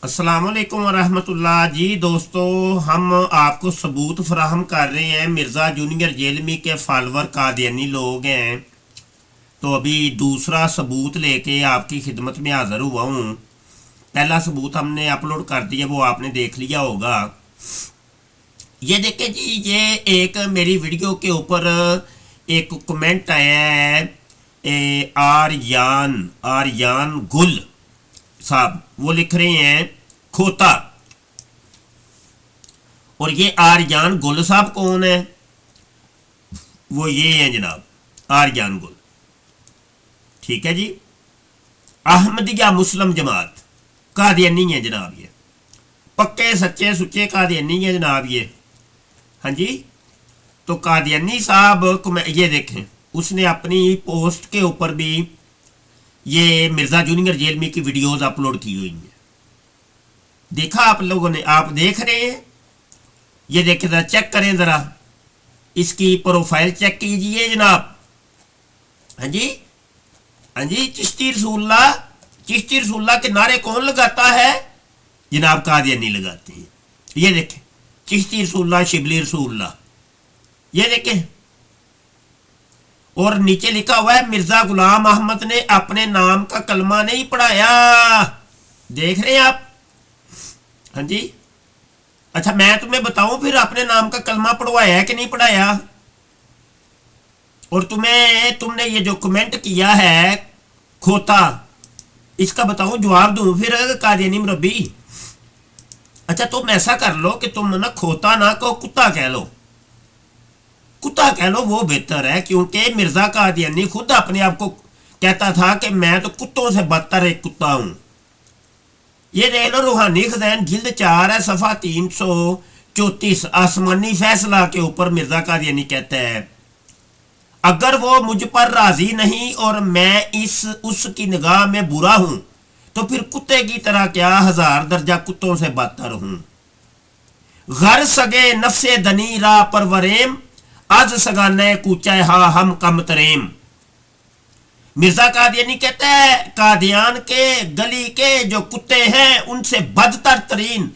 अस्सलाम वालेकुम वरहमतुल्लाह जी। दोस्तों, हम आपको सबूत फराहम कर रहे हैं। मिर्ज़ा जूनियर जेलमी के फॉलोअर कादियानी लोग हैं, तो अभी दूसरा सबूत लेके आपकी खिदमत में हाज़िर हुआ हूँ। पहला सबूत हमने अपलोड कर दिया, वो आपने देख लिया होगा। ये देखें जी, ये एक मेरी वीडियो के ऊपर एक कमेंट आया है। आर्यान गुल साहब वो लिख रहे हैं खोता। और ये आर्यान गुल साहब कौन है? वो ये हैं जनाब, आर्यान गुल। ठीक है जी, अहमदिया मुस्लिम जमात कादियानी है जनाब। ये पक्के सच्चे सुच्चे कादियानी है जनाब ये। हाँ जी, तो कादियानी साहब को ये देखें, उसने अपनी पोस्ट के ऊपर भी ये मिर्ज़ा जूनियर जेलमी की वीडियोस अपलोड की हुई हैं। देखा आप लोगों ने? आप देख रहे हैं? ये देखें ज़रा, चेक करें ज़रा, इसकी प्रोफाइल चेक कीजिए जनाब। हाँ जी, हाँ जी, चिश्ती रसूलुल्लाह के नारे कौन लगाता है जनाब? कादियानी लगाते हैं। ये देखें, चिश्ती रसूलुल्लाह, शिबली रसूलुल्लाह, ये देखें। और नीचे लिखा हुआ है मिर्जा गुलाम अहमद ने अपने नाम का कलमा नहीं पढ़ाया। देख रहे हैं आप? हाँ जी। अच्छा, मैं तुम्हें बताऊं फिर, अपने नाम का कलमा पढ़वाया है कि नहीं पढ़ाया? और तुमने ये जो कमेंट किया है खोता, इसका बताऊं, जवाब दूं फिर कादियानी मुरब्बी? अच्छा, तुम ऐसा कर लो कि तुम ना खोता ना कहो, कुत्ता कह लो। कुत्ता कह लो, वो बेहतर है, क्योंकि मिर्जा कादियानी खुद अपने आप को कहता था कि मैं तो कुत्तों से बदतर एक कुत्ता हूं। ये देख लो, रूहानी खज़ाइन जिल्द 4 है, सफ़ा 334, आसमानी फैसला के ऊपर मिर्जा कादियानी कहता है, अगर वो मुझ पर राजी नहीं और मैं उसकी निगाह में बुरा हूं, तो फिर कुत्ते की तरह क्या 1000 दर्जा कुत्तों से बदतर हूं। घर सगे नफ्से दनी रा परवरेम, आज सगाने कूचा हा हम कम तरेम। मिर्जा कादियानी कहता है कादियान के गली के जो कुत्ते हैं उनसे बदतरीन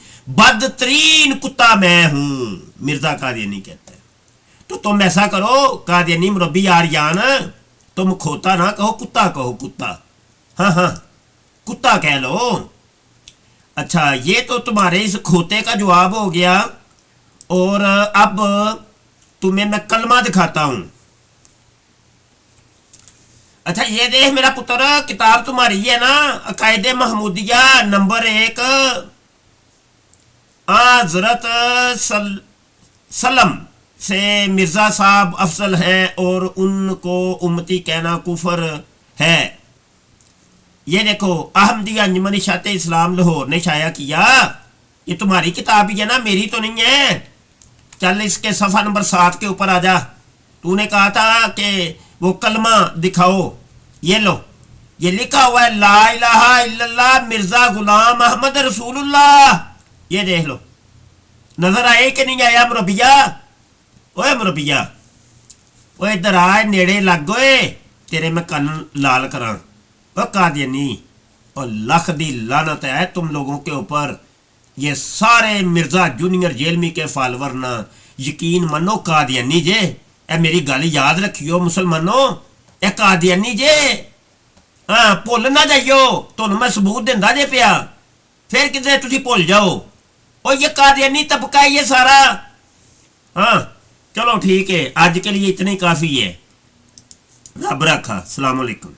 कुत्ता मैं हूं, मिर्जा कादियानी कहता है। तो तुम ऐसा करो कादियानी मुरब्बी आर्यान, तुम खोता ना कहो, कुत्ता कहो, कुत्ता। हाँ हाँ, कुत्ता कह लो। अच्छा, ये तो तुम्हारे इस खोते का जवाब हो गया। और अब तुम्हें मैं कलमा दिखाता हूं। अच्छा, ये देख मेरा पुत्र, किताब तुम्हारी है ना, अकायदे महमूदिया नंबर 1, हजरत सलम से मिर्जा साहब अफजल हैं और उनको उम्मती कहना कुफर है। ये देखो, अहमदिया अंजुमन इशाते इस्लाम लाहौर ने शाया किया। ये तुम्हारी किताब ही है ना, मेरी तो नहीं है। चल, इसके सफ़ा नंबर 7 के ऊपर आ जा। तूने कहा था कि वो कलमा दिखाओ। ये लो, ये लिखा हुआ है ला इलाहा इल्लल्लाह मिर्जा गुलाम अहमद रसूलुल्लाह। ये देख लो, नजर आए कि नहीं आया मुरब्बिया? ओए मुरब्बिया, ओए इधर आए, नेड़े लग गए, तेरे मैं कन लाल करा। ओ कादियानी, और लख दी लानत है तुम लोगों के ऊपर। ये सारे मिर्जा जूनियर जेलमी के फॉलोवर ना, यकीन मनो कादियानी जे। ए मेरी गल याद रखियो मुसलमानो, ए कादियानी जे। हाँ, भुल ना जाइयो, तुहानू मैं सबूत दिंदा जे पिया, फिर किते तुसी भुल जाओ। और ये कादियानी तबका है ये सारा। हाँ चलो ठीक है, आज के लिए इतना ही काफ़ी है। रब रखा। अस्सलाम वालेकुम।